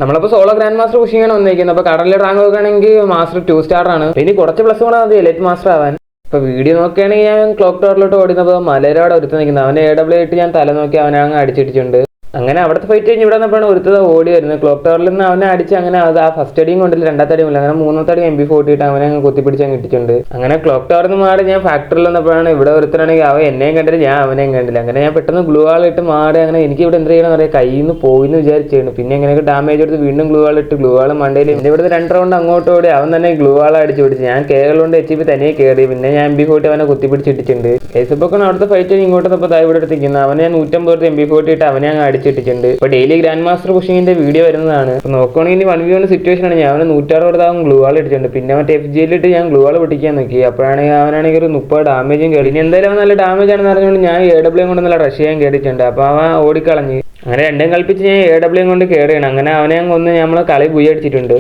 നമ്മളിപ്പോൾ solo grand master പുഷിങ്ങാണ് വന്നിരിക്കുന്നത്. അപ്പോൾ കടലിൽ റാങ്ക് നോക്കുകയാണെങ്കിൽ മാസ്റ്റർ 2 സ്റ്റാർ ആണ്. ഇനി കുറച്ച് പ്ലസ് കൂടെ മതി എലൈറ്റ് മാസ്റ്റർ ആവാൻ. ഇപ്പോൾ വീഡിയോ നോക്കുകയാണെങ്കിൽ ഞാൻ ക്ലോക്ക് ടവറിലോട്ട് ഓടുന്നപ്പോൾ മലരോടെ ഒരുത്ത് നിൽക്കുന്നത്. അവനെ AW ഇട്ട് ഞാൻ തല നോക്കി അവനെ അങ്ങ് അടിച്ചിട്ടിട്ടുണ്ട്. അങ്ങനെ അവിടുത്തെ ഫൈറ്റ് കഴിഞ്ഞ് ഇവിടെ വന്നപ്പോഴാണ് ഒരുത്തത് ഓടി വരുന്നത്. ക്ലോക്ക് ടവറിൽ നിന്ന് അവനെ അടിച്ച് അങ്ങനെ അത് ആ ഫസ്റ്റ് അടിയും കൊണ്ടില്ല, രണ്ടാമത്തെ അടിയും ഇല്ല, അങ്ങനെ മൂന്നാമത്തെ അടി MP40 ഇട്ട് അവനെ അങ്ങ് കുത്തിപ്പിടിച്ച് അങ്ങ് ഇട്ടിട്ടുണ്ട്. അങ്ങനെ ക്ലോക്ക് ടവറിൽ നിന്ന് മാറി ഞാൻ ഫാക്ടറിയിൽ വന്നപ്പോഴാണ് ഇവിടെ ഒരുത്തനാണെങ്കിൽ അവൻ എന്നെയും കണ്ടില്ല, ഞാൻ അവനെയും കണ്ടില്ല. അങ്ങനെ ഞാൻ പെട്ടെന്ന് ഗ്ലൂ വാൾ ഇട്ട് മാറി. അങ്ങനെ എനിക്ക് ഇവിടെ എന്ത് ചെയ്യണമെന്ന് അറിയാം, കയ്യിൽ നിന്ന് പോയിന്ന് വിചാരിച്ചാണ്. പിന്നെ എങ്ങനെയൊക്കെ ഡാമേജ് എടുത്ത് വീണ്ടും ഗ്ലൂ വാൾ ഇട്ട് ഗ്ലൂ വാൾ മണ്ടയിൽ എൻ്റെ ഇവിടുത്തെ 2 റൗണ്ട് അങ്ങോട്ട് ഓടി അവൻ തന്നെ ഗ്ലൂ വാൾ അടിച്ച് പിടിച്ച്. ഞാൻ കേരളം HP തനിയെ കയറി. പിന്നെ ഞാൻ MP40 അവനെ കുത്തിപ്പിടിച്ചിട്ടിട്ടുണ്ട്. കേസപ്പൊക്കെ അവിടുത്തെ ഫൈറ്റ് ഇങ്ങോട്ട് ഇപ്പോൾ ഇവിടെ എടുത്തിരിക്കുന്നത്. അവനെ ഞാൻ 150 MP40 ഇട്ട് അവനെ അങ്ങ് അടിച്ചിട്ടിട്ടുണ്ട്. ഇപ്പോൾ ഡെയിലി ഗ്രാൻഡ് മാസ്റ്റർ പുഷിങ്ങിന്റെ വീഡിയോ വരുന്നതാണ്. അപ്പോൾ നോക്കുകയാണെങ്കിൽ 1v1 സിറ്റുവേഷൻ ആണ്. ഞാൻ അവന് 160 കൊടുത്താൽ ഗ്ലൂ വാൾ ഇട്ടിട്ടുണ്ട്. പിന്നെ മറ്റേ FGയിലിട്ട് ഞാൻ ഗ്ലൂ വാൾ പൊട്ടിക്കാൻ നോക്കി. അപ്പോഴാണെങ്കിൽ അവനാണെങ്കിൽ ഒരു 30 ഡാമേജും കയറി. ഇനി എന്തായാലും അവൻ നല്ല ഡാമേജ് ആണെന്ന് അറിഞ്ഞുകൊണ്ട് ഞാൻ AW കൊണ്ട് നല്ല റഷ് ചെയ്യാൻ കയറിയിട്ടുണ്ട്. അപ്പോൾ അവൻ ഓടിക്കളഞ്ഞ്. അങ്ങനെ രണ്ടും കളിപ്പിച്ച് ഞാൻ AW കൊണ്ട് കയറിയാണ്. അങ്ങനെ അവനെ ഒന്ന് നമ്മൾ കളി ബുയി അടിച്ചിട്ടുണ്ട്.